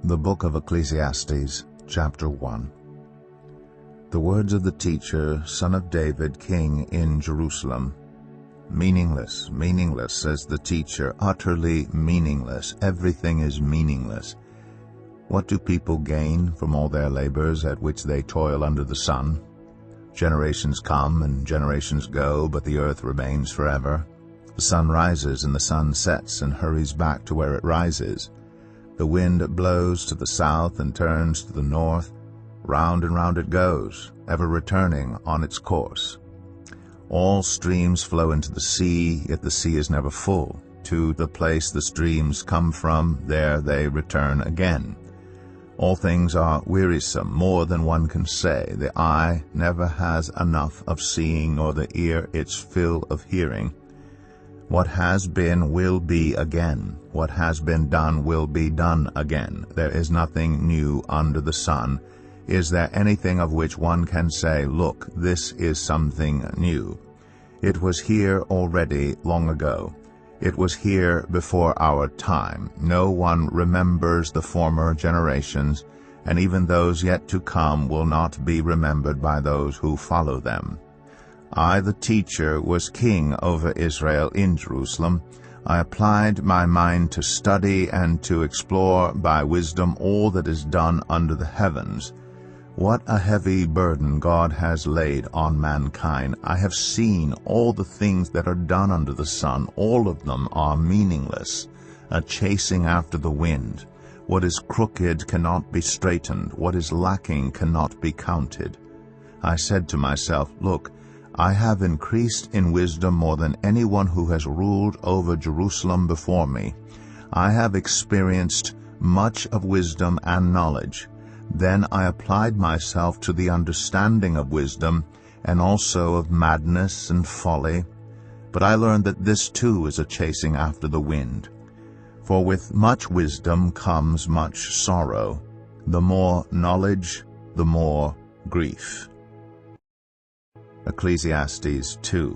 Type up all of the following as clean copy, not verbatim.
The Book of Ecclesiastes, Chapter 1. The words of the teacher, son of David, king in Jerusalem. Meaningless, meaningless, says the teacher, utterly meaningless. Everything is meaningless. What do people gain from all their labors at which they toil under the sun? Generations come and generations go, but the earth remains forever. The sun rises and the sun sets and hurries back to where it rises. The wind blows to the south and turns to the north. Round and round it goes, ever returning on its course. All streams flow into the sea, yet the sea is never full. To the place the streams come from, there they return again. All things are wearisome, more than one can say. The eye never has enough of seeing, nor the ear its fill of hearing. What has been will be again. What has been done will be done again. There is nothing new under the sun. Is there anything of which one can say, "Look, this is something new"? It was here already long ago. It was here before our time. No one remembers the former generations, and even those yet to come will not be remembered by those who follow them. I, the teacher, was king over Israel in Jerusalem. I applied my mind to study and to explore by wisdom all that is done under the heavens. What a heavy burden God has laid on mankind. I have seen all the things that are done under the sun. All of them are meaningless, a chasing after the wind. What is crooked cannot be straightened. What is lacking cannot be counted. I said to myself, "Look, I have increased in wisdom more than anyone who has ruled over Jerusalem before me. I have experienced much of wisdom and knowledge. Then I applied myself to the understanding of wisdom and also of madness and folly. But I learned that this too is a chasing after the wind. For with much wisdom comes much sorrow. The more knowledge, the more grief." Ecclesiastes 2.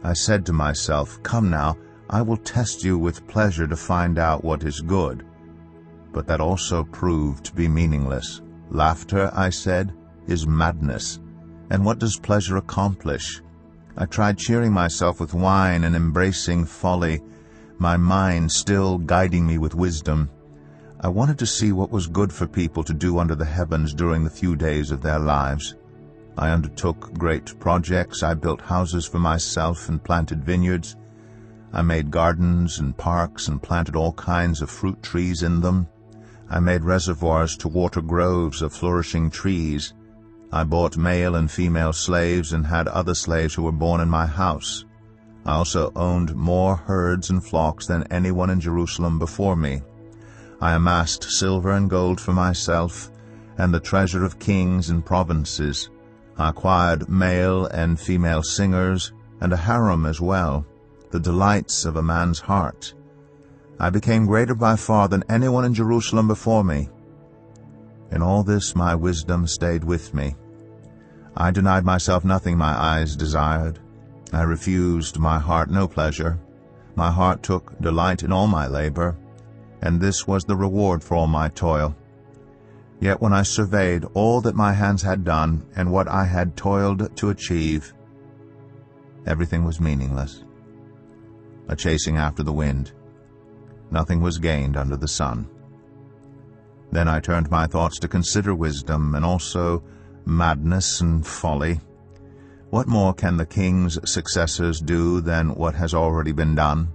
I said to myself, "Come now, I will test you with pleasure to find out what is good." But that also proved to be meaningless. Laughter, I said, is madness. And what does pleasure accomplish? I tried cheering myself with wine and embracing folly, my mind still guiding me with wisdom. I wanted to see what was good for people to do under the heavens during the few days of their lives. I undertook great projects. I built houses for myself and planted vineyards. I made gardens and parks and planted all kinds of fruit trees in them. I made reservoirs to water groves of flourishing trees. I bought male and female slaves and had other slaves who were born in my house. I also owned more herds and flocks than anyone in Jerusalem before me. I amassed silver and gold for myself and the treasure of kings and provinces. I acquired male and female singers, and a harem as well, the delights of a man's heart. I became greater by far than anyone in Jerusalem before me. In all this my wisdom stayed with me. I denied myself nothing my eyes desired. I refused my heart no pleasure. My heart took delight in all my labor, and this was the reward for all my toil. Yet when I surveyed all that my hands had done and what I had toiled to achieve, everything was meaningless, a chasing after the wind. Nothing was gained under the sun. Then I turned my thoughts to consider wisdom and also madness and folly. What more can the king's successors do than what has already been done?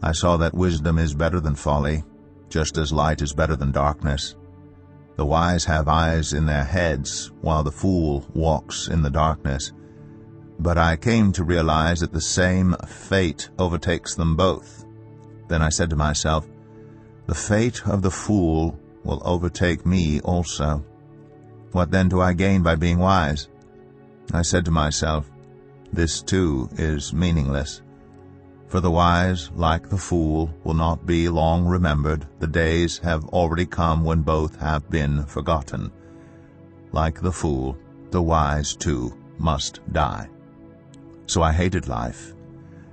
I saw that wisdom is better than folly, just as light is better than darkness. The wise have eyes in their heads, while the fool walks in the darkness. But I came to realize that the same fate overtakes them both. Then I said to myself, "The fate of the fool will overtake me also. What then do I gain by being wise?" I said to myself, "This too is meaningless. For the wise, like the fool, will not be long remembered. The days have already come when both have been forgotten. Like the fool, the wise too must die." So I hated life,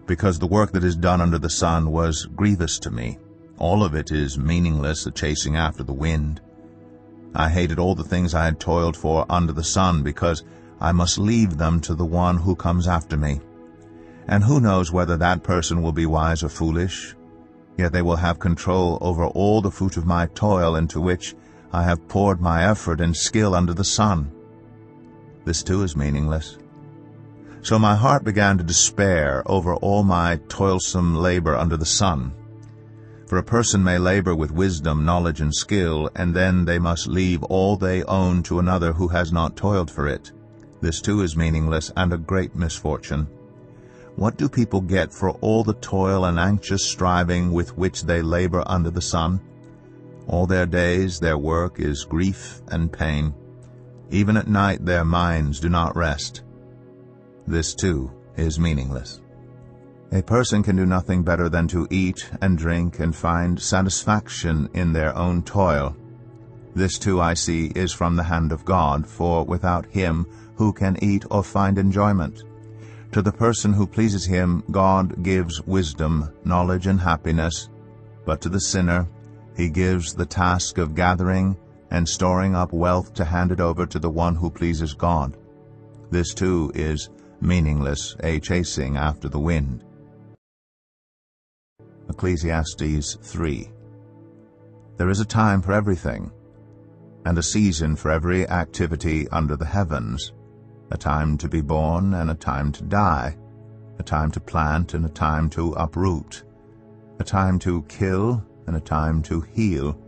because the work that is done under the sun was grievous to me. All of it is meaningless, a chasing after the wind. I hated all the things I had toiled for under the sun, because I must leave them to the one who comes after me. And who knows whether that person will be wise or foolish? Yet they will have control over all the fruit of my toil, into which I have poured my effort and skill under the sun. This too is meaningless. So my heart began to despair over all my toilsome labor under the sun. For a person may labor with wisdom, knowledge, and skill, and then they must leave all they own to another who has not toiled for it. This too is meaningless and a great misfortune. What do people get for all the toil and anxious striving with which they labor under the sun? All their days their work is grief and pain. Even at night their minds do not rest. This too is meaningless. A person can do nothing better than to eat and drink and find satisfaction in their own toil. This too, I see, is from the hand of God, for without Him who can eat or find enjoyment? To the person who pleases Him, God gives wisdom, knowledge, and happiness, but to the sinner He gives the task of gathering and storing up wealth to hand it over to the one who pleases God. This too is meaningless, a chasing after the wind. Ecclesiastes 3. There is a time for everything, and a season for every activity under the heavens, a time to be born and a time to die, a time to plant and a time to uproot, a time to kill and a time to heal,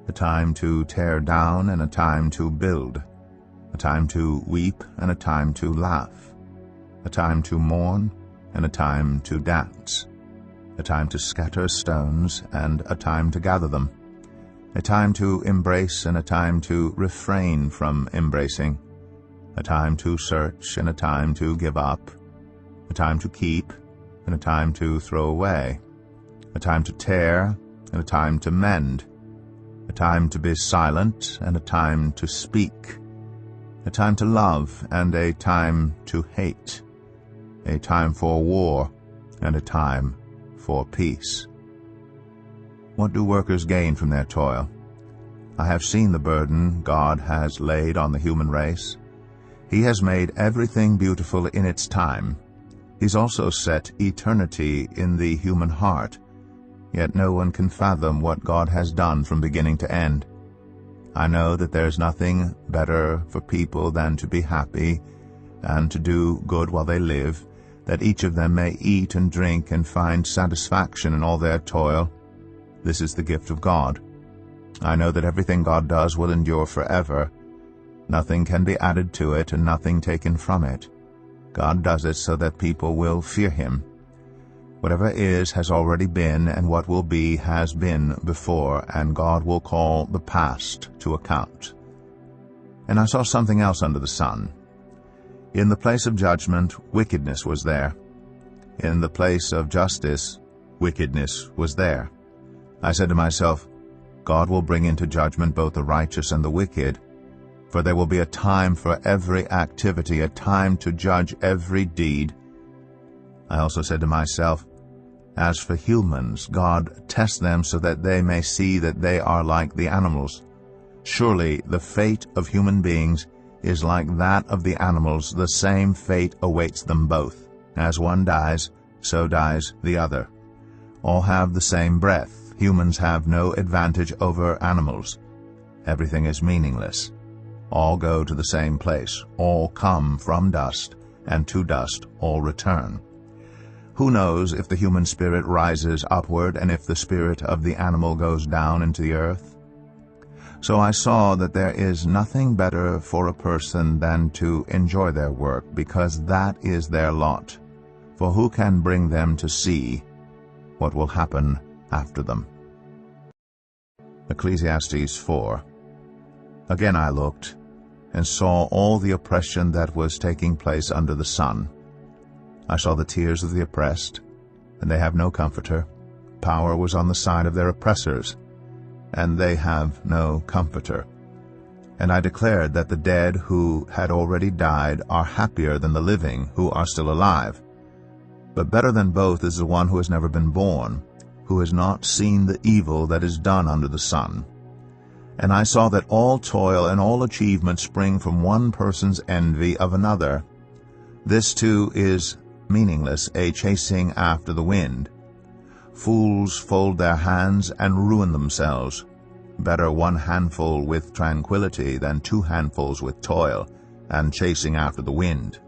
a time to tear down and a time to build, a time to weep and a time to laugh, a time to mourn and a time to dance, a time to scatter stones and a time to gather them, a time to embrace and a time to refrain from embracing, a time to search and a time to give up, a time to keep and a time to throw away, a time to tear and a time to mend, a time to be silent and a time to speak, a time to love and a time to hate, a time for war and a time for peace. What do workers gain from their toil? I have seen the burden God has laid on the human race. He has made everything beautiful in its time. He's also set eternity in the human heart. Yet no one can fathom what God has done from beginning to end. I know that there's nothing better for people than to be happy and to do good while they live, that each of them may eat and drink and find satisfaction in all their toil. This is the gift of God. I know that everything God does will endure forever. Nothing can be added to it and nothing taken from it. God does it so that people will fear Him. Whatever is has already been, and what will be has been before, and God will call the past to account. And I saw something else under the sun. In the place of judgment, wickedness was there. In the place of justice, wickedness was there. I said to myself, God will bring into judgment both the righteous and the wicked, for there will be a time for every activity, a time to judge every deed. I also said to myself, as for humans, God tests them so that they may see that they are like the animals. Surely the fate of human beings is like that of the animals. The same fate awaits them both. As one dies, so dies the other. All have the same breath. Humans have no advantage over animals. Everything is meaningless. All go to the same place. All come from dust, and to dust all return. Who knows if the human spirit rises upward, and if the spirit of the animal goes down into the earth? So I saw that there is nothing better for a person than to enjoy their work, because that is their lot. For who can bring them to see what will happen after them? Ecclesiastes 4. Again I looked, and saw all the oppression that was taking place under the sun. I saw the tears of the oppressed, and they have no comforter. Power was on the side of their oppressors, and they have no comforter. And I declared that the dead who had already died are happier than the living who are still alive. But better than both is the one who has never been born, who has not seen the evil that is done under the sun. And I saw that all toil and all achievement spring from one person's envy of another. This too is meaningless, a chasing after the wind. Fools fold their hands and ruin themselves. Better one handful with tranquility than 2 handfuls with toil and chasing after the wind.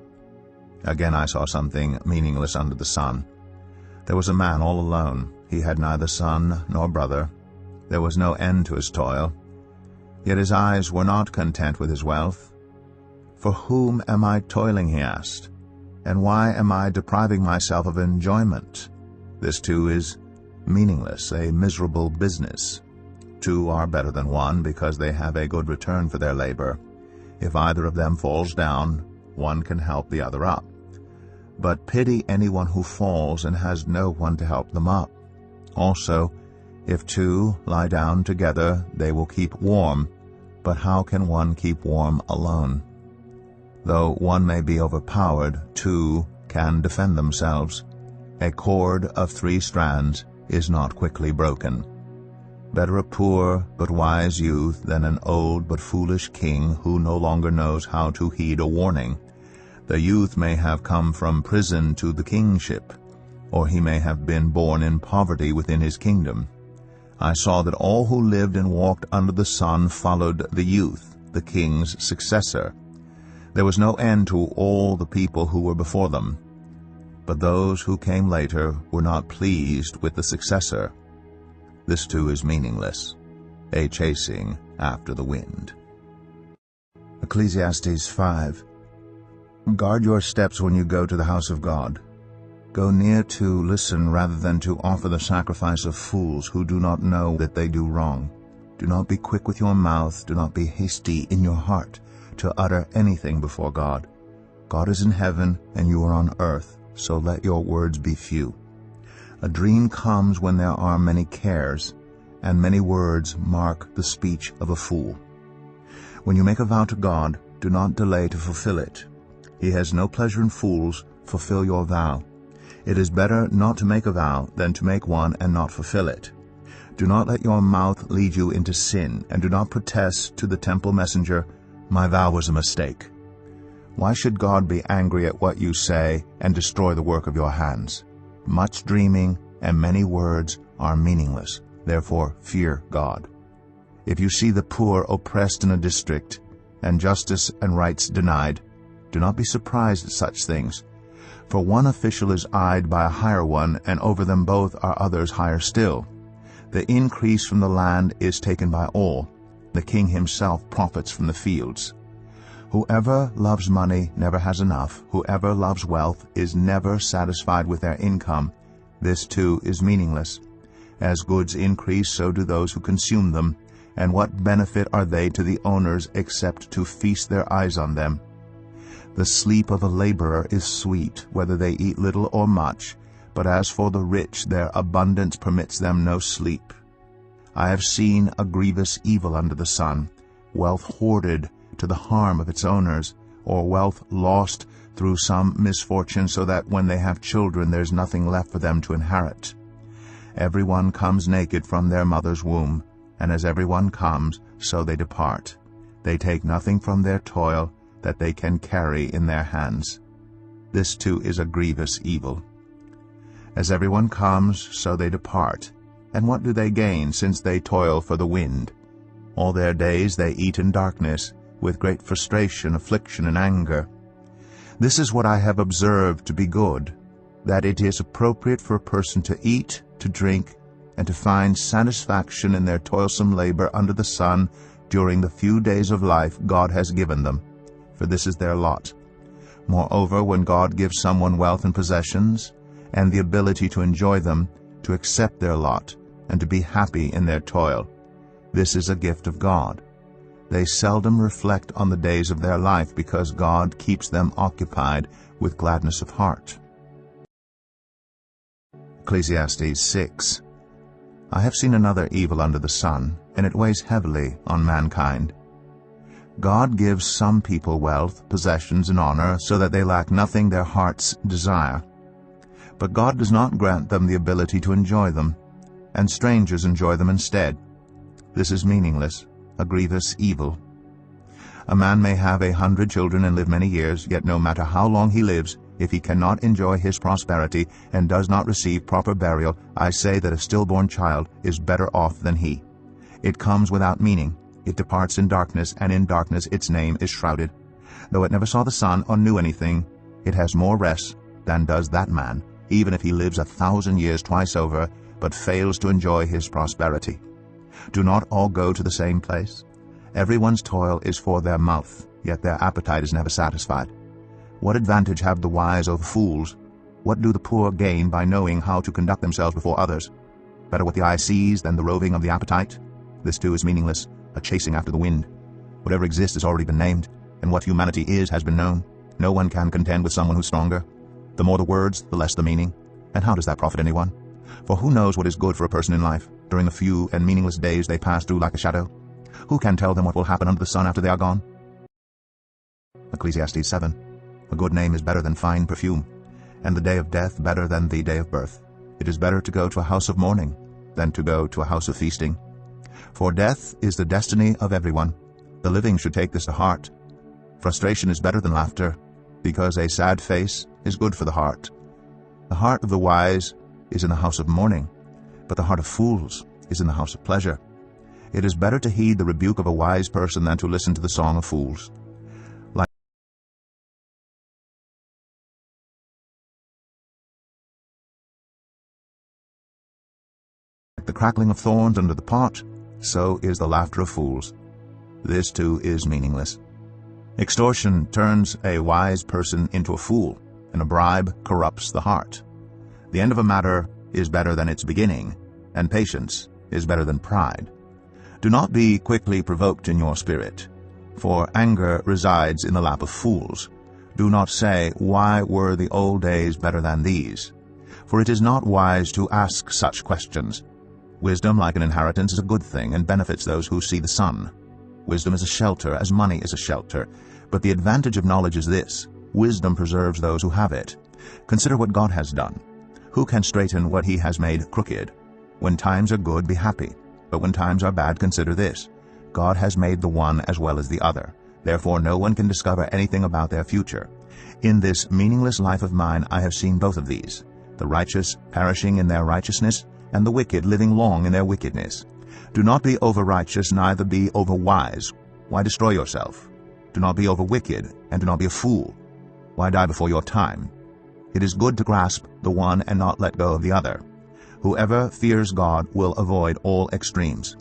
Again I saw something meaningless under the sun. There was a man all alone. He had neither son nor brother. There was no end to his toil. Yet his eyes were not content with his wealth. For whom am I toiling, he asked, and why am I depriving myself of enjoyment? This too is meaningless, a miserable business. 2 are better than 1 because they have a good return for their labor. If either of them falls down, one can help the other up. But pity anyone who falls and has no one to help them up. Also, if 2 lie down together, they will keep warm. But how can one keep warm alone? Though one may be overpowered, 2 can defend themselves. A cord of 3 strands is not quickly broken. Better a poor but wise youth than an old but foolish king who no longer knows how to heed a warning. The youth may have come from prison to the kingship, or he may have been born in poverty within his kingdom. I saw that all who lived and walked under the sun followed the youth, the king's successor. There was no end to all the people who were before them. But those who came later were not pleased with the successor. This too is meaningless, a chasing after the wind. Ecclesiastes 5. Guard your steps when you go to the house of God. Go near to listen rather than to offer the sacrifice of fools who do not know that they do wrong. Do not be quick with your mouth, do not be hasty in your heart to utter anything before God. God is in heaven and you are on earth, so let your words be few. A dream comes when there are many cares, and many words mark the speech of a fool. When you make a vow to God, do not delay to fulfill it. He has no pleasure in fools. Fulfill your vow. It is better not to make a vow than to make one and not fulfill it. Do not let your mouth lead you into sin, and do not protest to the temple messenger, "My vow was a mistake." Why should God be angry at what you say and destroy the work of your hands? Much dreaming and many words are meaningless. Therefore fear God. If you see the poor oppressed in a district, and justice and rights denied, do not be surprised at such things. For one official is eyed by a higher one, and over them both are others higher still. The increase from the land is taken by all. The king himself profits from the fields. Whoever loves money never has enough. Whoever loves wealth is never satisfied with their income. This too is meaningless. As goods increase, so do those who consume them. And what benefit are they to the owners except to feast their eyes on them? The sleep of a laborer is sweet, whether they eat little or much. But as for the rich, their abundance permits them no sleep. I have seen a grievous evil under the sun, wealth hoarded to the harm of its owners, or wealth lost through some misfortune, so that when they have children there's nothing left for them to inherit. Everyone comes naked from their mother's womb, and as everyone comes, so they depart. They take nothing from their toil that they can carry in their hands. This too is a grievous evil. As everyone comes, so they depart. And what do they gain, since they toil for the wind? All their days they eat in darkness, with great frustration, affliction, and anger. This is what I have observed to be good, that it is appropriate for a person to eat, to drink, and to find satisfaction in their toilsome labor under the sun during the few days of life God has given them, for this is their lot. Moreover, when God gives someone wealth and possessions, and the ability to enjoy them, to accept their lot, and to be happy in their toil, this is a gift of God. They seldom reflect on the days of their life, because God keeps them occupied with gladness of heart. Ecclesiastes 6. I have seen another evil under the sun, and it weighs heavily on mankind. God gives some people wealth, possessions, and honor, so that they lack nothing their hearts desire. But God does not grant them the ability to enjoy them. and strangers enjoy them instead. This is meaningless, a grievous evil. A man may have 100 children and live many years, yet no matter how long he lives, if he cannot enjoy his prosperity and does not receive proper burial, I say that a stillborn child is better off than he. It comes without meaning. It departs in darkness, and in darkness its name is shrouded. Though it never saw the sun or knew anything, it has more rest than does that man, even if he lives 1,000 years twice over, but fails to enjoy his prosperity. Do not all go to the same place? Everyone's toil is for their mouth, yet their appetite is never satisfied. What advantage have the wise over fools? What do the poor gain by knowing how to conduct themselves before others? Better what the eye sees than the roving of the appetite? This too is meaningless, a chasing after the wind. Whatever exists has already been named, and what humanity is has been known. No one can contend with someone who's stronger. The more the words, the less the meaning. And how does that profit anyone? For who knows what is good for a person in life, during the few and meaningless days they pass through like a shadow? Who can tell them what will happen under the sun after they are gone? Ecclesiastes 7. A good name is better than fine perfume, and the day of death better than the day of birth. It is better to go to a house of mourning than to go to a house of feasting. For death is the destiny of everyone. The living should take this to heart. Frustration is better than laughter, because a sad face is good for the heart. The heart of the wise is in the house of mourning, but the heart of fools is in the house of pleasure. It is better to heed the rebuke of a wise person than to listen to the song of fools. Like the crackling of thorns under the pot, so is the laughter of fools. This too is meaningless. Extortion turns a wise person into a fool, and a bribe corrupts the heart. The end of a matter is better than its beginning, and patience is better than pride. Do not be quickly provoked in your spirit, for anger resides in the lap of fools. Do not say, "Why were the old days better than these?" For it is not wise to ask such questions. Wisdom, like an inheritance, is a good thing and benefits those who see the sun. Wisdom is a shelter, as money is a shelter. But the advantage of knowledge is this: wisdom preserves those who have it. Consider what God has done. Who can straighten what he has made crooked? When times are good, be happy. But when times are bad, consider this: God has made the one as well as the other. Therefore no one can discover anything about their future. In this meaningless life of mine I have seen both of these, the righteous perishing in their righteousness, and the wicked living long in their wickedness. Do not be over-righteous, neither be over-wise. Why destroy yourself? Do not be over-wicked, and do not be a fool. Why die before your time? It is good to grasp the one and not let go of the other. Whoever fears God will avoid all extremes.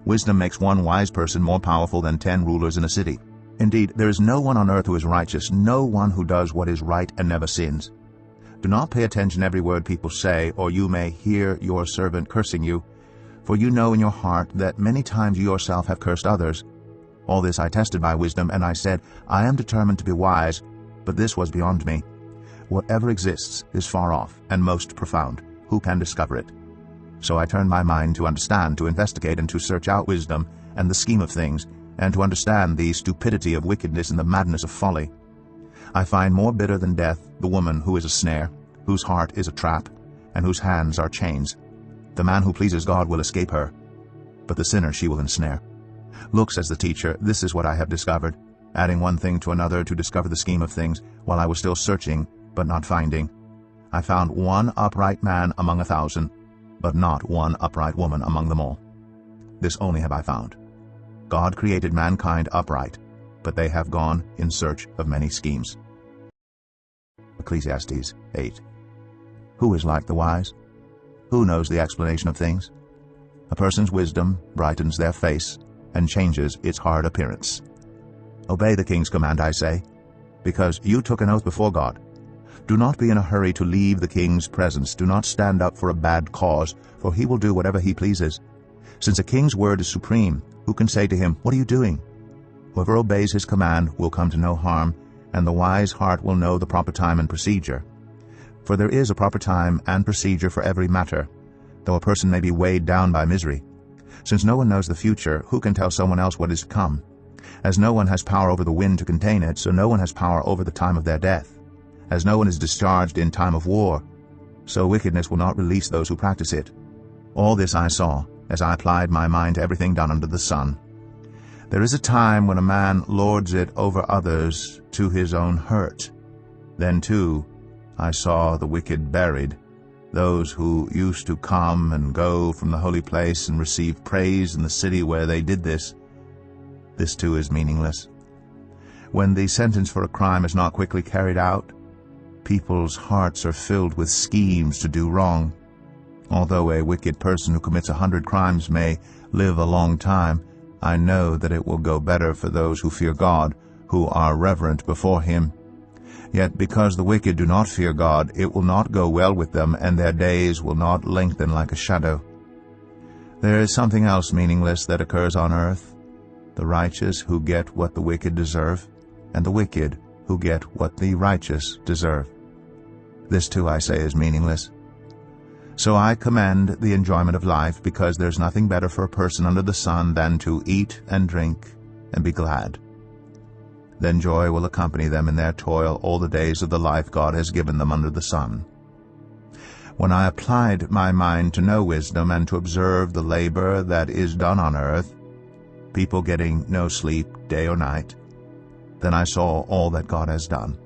Wisdom makes one wise person more powerful than 10 rulers in a city. Indeed, there is no one on earth who is righteous, no one who does what is right and never sins. Do not pay attention to every word people say, or you may hear your servant cursing you. For you know in your heart that many times you yourself have cursed others. All this I tested by wisdom, and I said, I am determined to be wise, but this was beyond me. Whatever exists is far off and most profound. Who can discover it? So I turned my mind to understand, to investigate, and to search out wisdom and the scheme of things, and to understand the stupidity of wickedness and the madness of folly. I find more bitter than death the woman who is a snare, whose heart is a trap, and whose hands are chains. The man who pleases God will escape her, but the sinner she will ensnare. Look, says the teacher, this is what I have discovered, adding one thing to another to discover the scheme of things, while I was still searching, but not finding. I found one upright man among 1,000, but not one upright woman among them all. This only have I found: God created mankind upright, but they have gone in search of many schemes. Ecclesiastes 8. Who is like the wise? Who knows the explanation of things? A person's wisdom brightens their face and changes its hard appearance. Obey the king's command, I say, because you took an oath before God. Do not be in a hurry to leave the king's presence. Do not stand up for a bad cause, for he will do whatever he pleases. Since a king's word is supreme, who can say to him, "What are you doing?" Whoever obeys his command will come to no harm, and the wise heart will know the proper time and procedure. For there is a proper time and procedure for every matter, though a person may be weighed down by misery. Since no one knows the future, who can tell someone else what is to come? As no one has power over the wind to contain it, so no one has power over the time of their death. As no one is discharged in time of war, so wickedness will not release those who practice it. All this I saw, as I applied my mind to everything done under the sun. There is a time when a man lords it over others to his own hurt. Then, too, I saw the wicked buried, those who used to come and go from the holy place and receive praise in the city where they did this. This, too, is meaningless. When the sentence for a crime is not quickly carried out, people's hearts are filled with schemes to do wrong. Although a wicked person who commits 100 crimes may live a long time, I know that it will go better for those who fear God, who are reverent before Him. Yet because the wicked do not fear God, it will not go well with them, and their days will not lengthen like a shadow. There is something else meaningless that occurs on earth: the righteous who get what the wicked deserve, and the wicked who get what the righteous deserve. This too, I say, is meaningless. So I commend the enjoyment of life, because there's nothing better for a person under the sun than to eat and drink and be glad. Then joy will accompany them in their toil all the days of the life God has given them under the sun. When I applied my mind to know wisdom and to observe the labor that is done on earth, people getting no sleep day or night, then I saw all that God has done.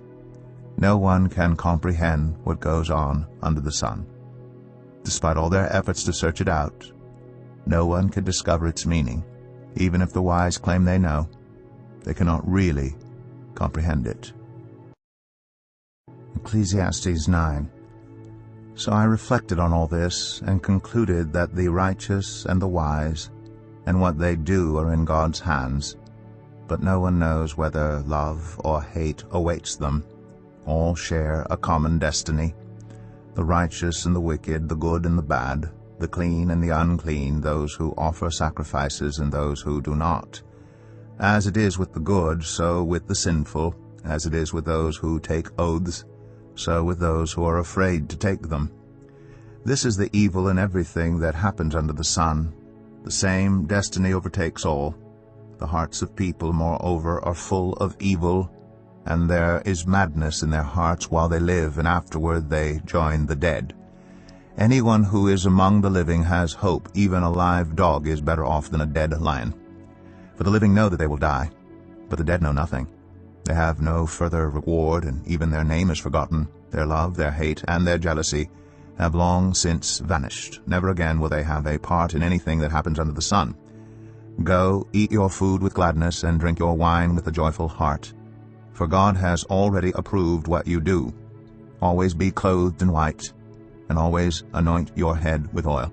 No one can comprehend what goes on under the sun. Despite all their efforts to search it out, no one can discover its meaning. Even if the wise claim they know, they cannot really comprehend it. Ecclesiastes 9. So I reflected on all this and concluded that the righteous and the wise and what they do are in God's hands, but no one knows whether love or hate awaits them. All share a common destiny: the righteous and the wicked, the good and the bad, the clean and the unclean, those who offer sacrifices and those who do not. As it is with the good, so with the sinful. As it is with those who take oaths, so with those who are afraid to take them. This is the evil in everything that happens under the sun. The same destiny overtakes all. The hearts of people, moreover, are full of evil, and there is madness in their hearts while they live, and afterward they join the dead. Anyone who is among the living has hope. Even a live dog is better off than a dead lion. For the living know that they will die, but the dead know nothing. They have no further reward, and even their name is forgotten. Their love, their hate, and their jealousy have long since vanished. Never again will they have a part in anything that happens under the sun. Go, eat your food with gladness, and drink your wine with a joyful heart. For God has already approved what you do. Always be clothed in white, and always anoint your head with oil.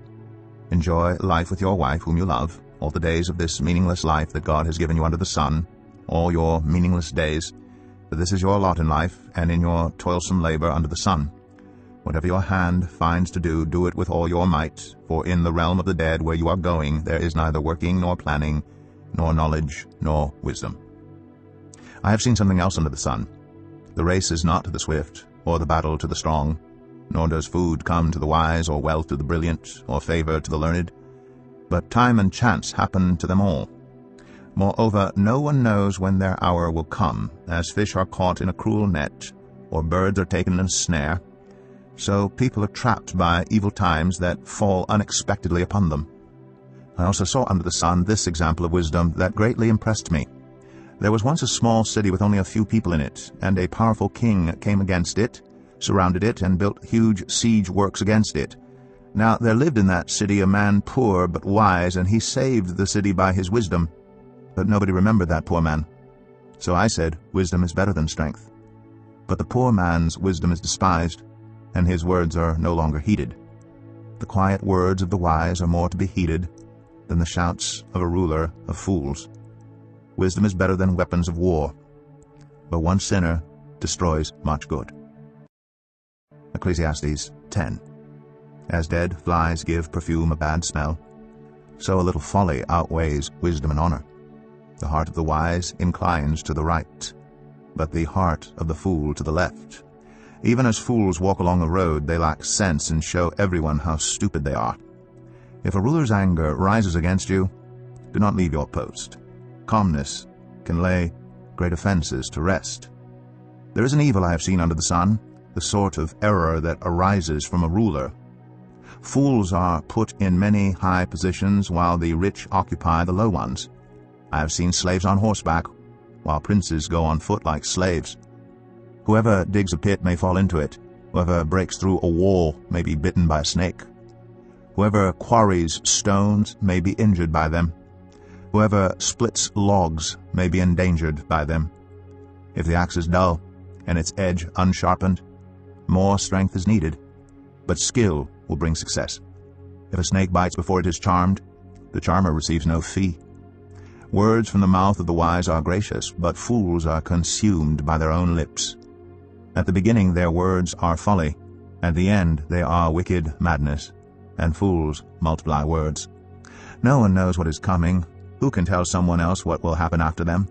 Enjoy life with your wife, whom you love, all the days of this meaningless life that God has given you under the sun, all your meaningless days. For this is your lot in life, and in your toilsome labor under the sun. Whatever your hand finds to do, do it with all your might, for in the realm of the dead where you are going, there is neither working nor planning, nor knowledge, nor wisdom. I have seen something else under the sun. The race is not to the swift, or the battle to the strong, nor does food come to the wise, or wealth to the brilliant, or favor to the learned. But time and chance happen to them all. Moreover, no one knows when their hour will come. As fish are caught in a cruel net, or birds are taken in a snare, so people are trapped by evil times that fall unexpectedly upon them. I also saw under the sun this example of wisdom that greatly impressed me. There was once a small city with only a few people in it, and a powerful king came against it, surrounded it, and built huge siege works against it. Now there lived in that city a man poor but wise, and he saved the city by his wisdom. But nobody remembered that poor man. So I said, wisdom is better than strength. But the poor man's wisdom is despised, and his words are no longer heeded. The quiet words of the wise are more to be heeded than the shouts of a ruler of fools. Wisdom is better than weapons of war, but one sinner destroys much good. Ecclesiastes 10. As dead flies give perfume a bad smell, so a little folly outweighs wisdom and honor. The heart of the wise inclines to the right, but the heart of the fool to the left. Even as fools walk along the road, they lack sense and show everyone how stupid they are. If a ruler's anger rises against you, do not leave your post. Calmness can lay great offenses to rest. There is an evil I have seen under the sun, the sort of error that arises from a ruler. Fools are put in many high positions, while the rich occupy the low ones. I have seen slaves on horseback, while princes go on foot like slaves. Whoever digs a pit may fall into it. Whoever breaks through a wall may be bitten by a snake. Whoever quarries stones may be injured by them. Whoever splits logs may be endangered by them. If the axe is dull, and its edge unsharpened, more strength is needed, but skill will bring success. If a snake bites before it is charmed, the charmer receives no fee. Words from the mouth of the wise are gracious, but fools are consumed by their own lips. At the beginning their words are folly, at the end they are wicked madness, and fools multiply words. No one knows what is coming. Who can tell someone else what will happen after them?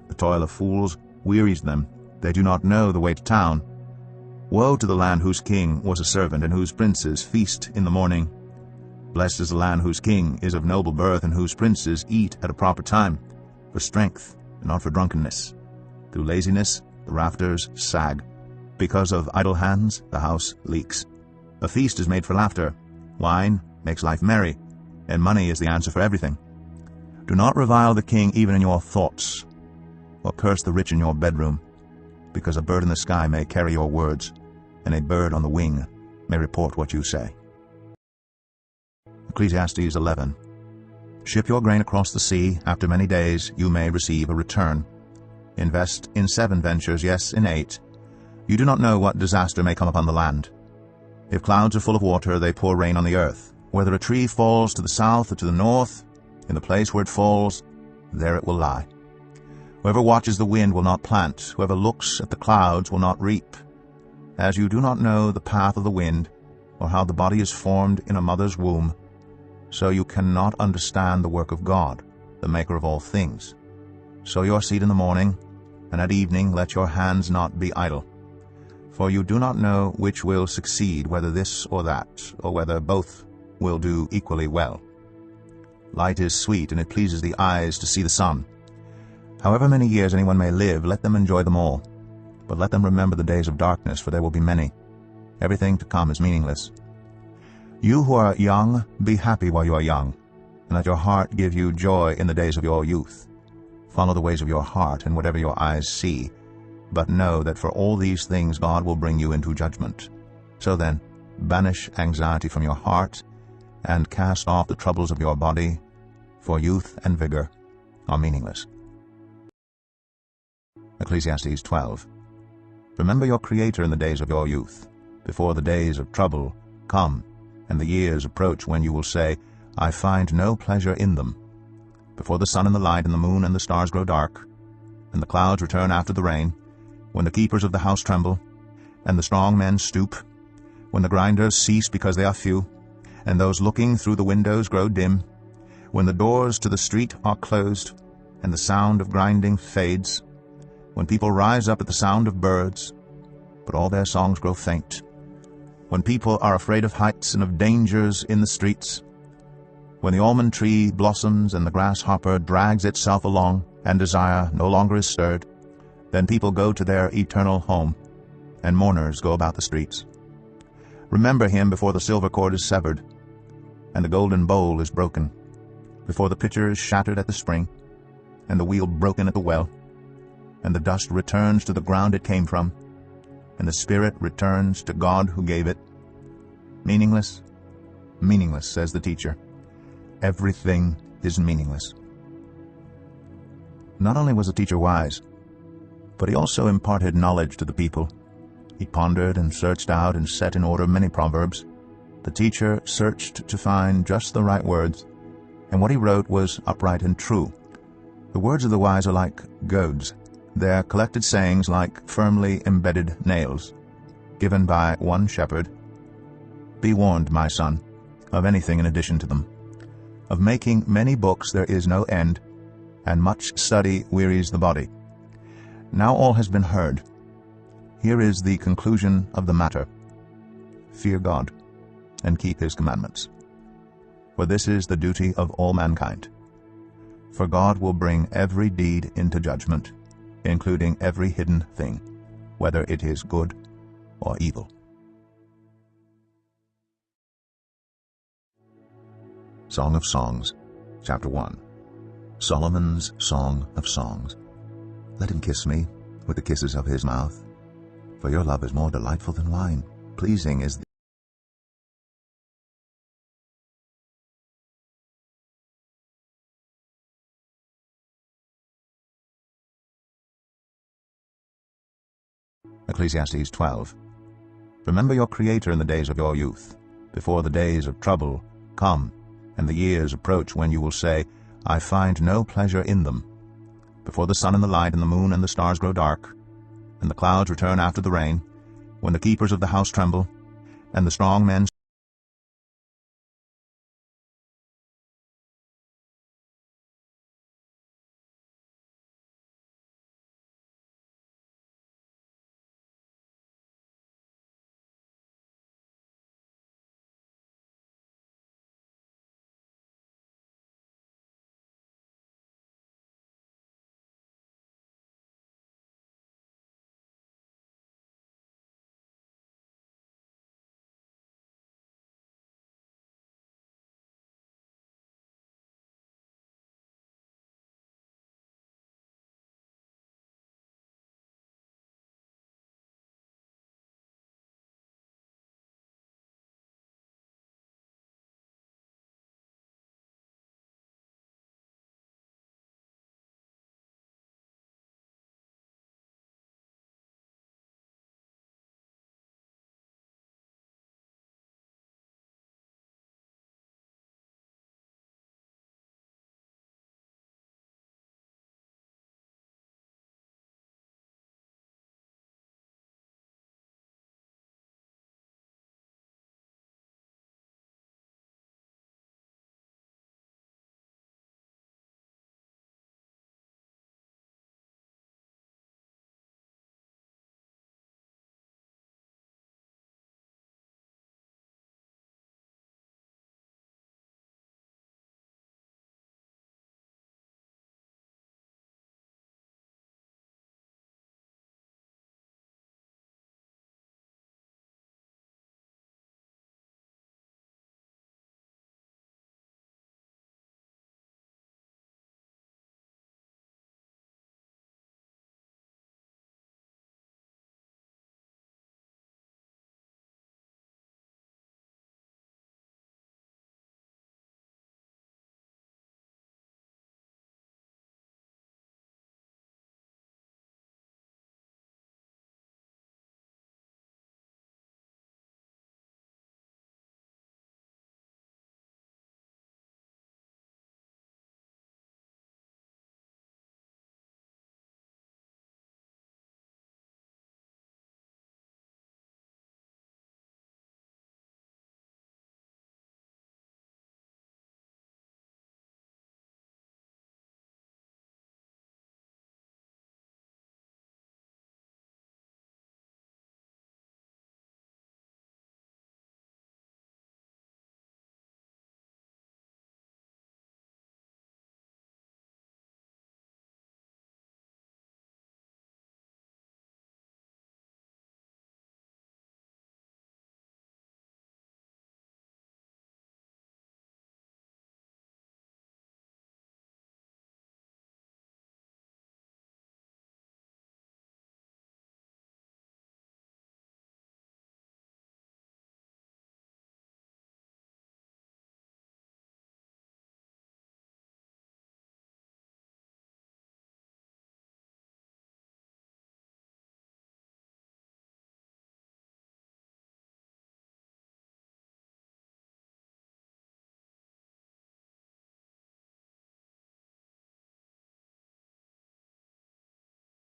The toil of fools wearies them. They do not know the way to town. Woe to the land whose king was a servant, and whose princes feast in the morning. Blessed is the land whose king is of noble birth, and whose princes eat at a proper time, for strength and not for drunkenness. Through laziness the rafters sag. Because of idle hands the house leaks. A feast is made for laughter. Wine makes life merry, and money is the answer for everything. Do not revile the king even in your thoughts, or curse the rich in your bedroom, because a bird in the sky may carry your words, and a bird on the wing may report what you say. Ecclesiastes 11. Ship your grain across the sea. After many days you may receive a return. Invest in 7 ventures, yes, in 8. You do not know what disaster may come upon the land. If clouds are full of water, they pour rain on the earth. Whether a tree falls to the south or to the north, in the place where it falls, there it will lie. Whoever watches the wind will not plant. Whoever looks at the clouds will not reap. As you do not know the path of the wind, or how the body is formed in a mother's womb, so you cannot understand the work of God, the maker of all things. Sow your seed in the morning, and at evening let your hands not be idle. For you do not know which will succeed, whether this or that, or whether both will do equally well. Light is sweet, and it pleases the eyes to see the sun. However many years anyone may live, let them enjoy them all. But let them remember the days of darkness, for there will be many. Everything to come is meaningless. You who are young, be happy while you are young, and let your heart give you joy in the days of your youth. Follow the ways of your heart and whatever your eyes see, but know that for all these things God will bring you into judgment. So then, banish anxiety from your heart, and cast off the troubles of your body, for youth and vigor are meaningless. Ecclesiastes 12. Remember your Creator in the days of your youth, before the days of trouble come, and the years approach when you will say, I find no pleasure in them. Before the sun and the light and the moon and the stars grow dark, and the clouds return after the rain, when the keepers of the house tremble, and the strong men stoop, when the grinders cease because they are few, and those looking through the windows grow dim, when the doors to the street are closed, and the sound of grinding fades, when people rise up at the sound of birds, but all their songs grow faint, when people are afraid of heights and of dangers in the streets, when the almond tree blossoms and the grasshopper drags itself along, and desire no longer is stirred, then people go to their eternal home, and mourners go about the streets. Remember him before the silver cord is severed, and the golden bowl is broken, before the pitcher is shattered at the spring, and the wheel broken at the well, and the dust returns to the ground it came from, and the spirit returns to God who gave it. Meaningless? Meaningless, says the teacher. Everything is meaningless. Not only was the teacher wise, but he also imparted knowledge to the people. He pondered and searched out and set in order many proverbs. The teacher searched to find just the right words, and what he wrote was upright and true. The words of the wise are like goads, their collected sayings like firmly embedded nails, given by one shepherd. Be warned, my son, of anything in addition to them. Of making many books there is no end, and much study wearies the body. Now all has been heard. Here is the conclusion of the matter. Fear God, and keep his commandments. For this is the duty of all mankind. For God will bring every deed into judgment, including every hidden thing, whether it is good or evil. Song of Songs, Chapter 1. Solomon's Song of Songs. Let him kiss me with the kisses of his mouth, for your love is more delightful than wine. Pleasing is Ecclesiastes 12. Remember your Creator in the days of your youth, before the days of trouble come, and the years approach when you will say, I find no pleasure in them. Before the sun and the light and the moon and the stars grow dark, and the clouds return after the rain, when the keepers of the house tremble, and the strong men